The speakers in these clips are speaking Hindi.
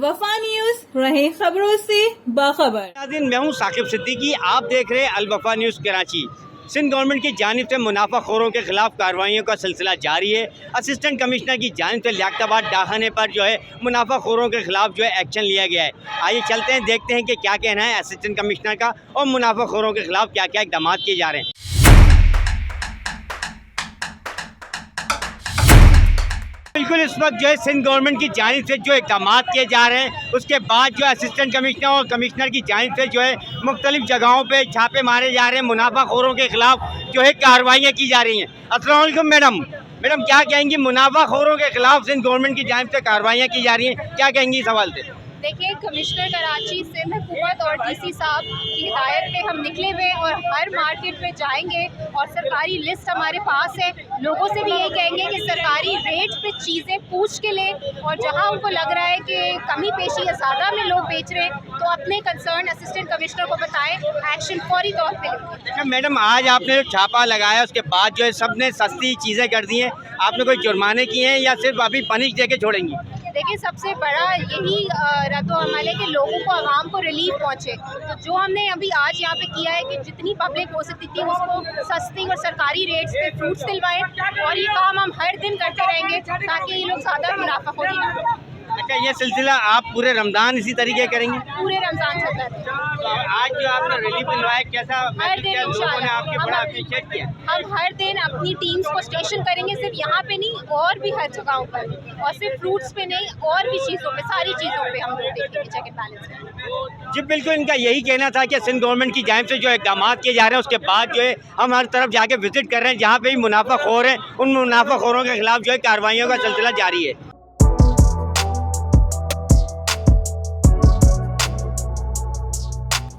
अलवफा न्यूज, रहे खबरों से बाखबर। नाज़रीन, मैं हूं साकिब सिद्दीकी। आप देख रहे हैं अलवफा न्यूज़ कराची। सिंध गवर्नमेंट की जानिब से मुनाफाखोरों के खिलाफ कार्रवाइयों का सिलसिला जारी है। असिस्टेंट कमिश्नर की जानिब से लियाकताबाद डाखाने पर जो है मुनाफाखोरों के खिलाफ जो है एक्शन लिया गया है। आइए चलते हैं, देखते हैं कि क्या कहना है असिस्टेंट कमिश्नर का और मुनाफाखोरों के खिलाफ क्या क्या इकदाम किए जा रहे हैं। बिल्कुल, इस वक्त जो है सिंध गवर्नमेंट की जानिब से जो इकदाम किए जा रहे हैं, उसके बाद जो असिस्टेंट कमिश्नर और कमिश्नर की जानिब से जो है मुख्तलिफ जगहों पे छापे मारे जा रहे हैं। मुनाफाखोरों के खिलाफ जो है कार्रवाइयाँ की जा रही हैं। अस्सलाम वालेकुम मैडम, क्या कहेंगी? मुनाफाखोरों के खिलाफ सिंध गवर्नमेंट की जानिब से कार्रवाइयाँ की जा रही हैं, क्या कहेंगी इस हवाले से? देखिए, कमिश्नर कराची सिंध हुकूमत और डीसी साहब की हिदायत पे हम निकले हुए और हर मार्केट में जाएंगे और सरकारी लिस्ट हमारे पास है। लोगों से भी यही कहेंगे कि सरकारी रेट पे चीज़ें पूछ के लें और जहां उनको लग रहा है कि कमी पेशी या ज़्यादा में लोग बेच रहे हैं तो अपने कंसर्न असिस्टेंट कमिश्नर को बताएं, एक्शन फौरी तौर पे लेंगे। अच्छा मैडम, आज आपने जो छापा लगाया उसके बाद जो है सबने सस्ती चीज़ें कर दी हैं, आपने कोई जुर्माने किए हैं या सिर्फ अभी पनिश दे के छोड़ेंगी? देखिए, सबसे बड़ा यही रद्द-ओ-अमल है कि लोगों को, आवाम को रिलीफ पहुंचे। तो जो हमने अभी आज यहाँ पे किया है कि जितनी पब्लिक हो सकती थी उसको सस्ती और सरकारी रेट्स पे फ्रूट्स दिलवाएं और ये काम हम हर दिन करते रहेंगे ताकि ये लोग ज़्यादा मुनाफाखोरी ना करें। अच्छा, ये सिलसिला आप पूरे रमज़ान इसी तरीके करेंगी? पूरे रमज़ान चलता है। तो आज जो आपने रिलीफ दिलवाया, कैसा हर दिन लोगों ने आपके बड़ा अप्रिशिएट किया? हम हर दिन अपनी टीम्स को स्टेशन करेंगे, सिर्फ यहाँ पे नहीं और भी हर जगहों पर, और सिर्फ फ्रूट्स पे नहीं और भी चीज़ों पे, सारी चीज़ों पे हम देखेंगे चेक एंड बैलेंस करेंगे। जी बिल्कुल, इनका यही कहना था कि सिंध गवर्नमेंट की जानिब से जो इकदाम किए जा रहे हैं उसके बाद जो है हम हर तरफ जाके विजिट कर रहे हैं, जहाँ पे भी मुनाफाखोर हैं उन मुनाफाखोरों के खिलाफ जो है कार्रवाइयों का सिलसिला जारी है।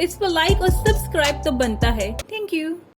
इस पर लाइक और सब्सक्राइब तो बनता है। Thank you.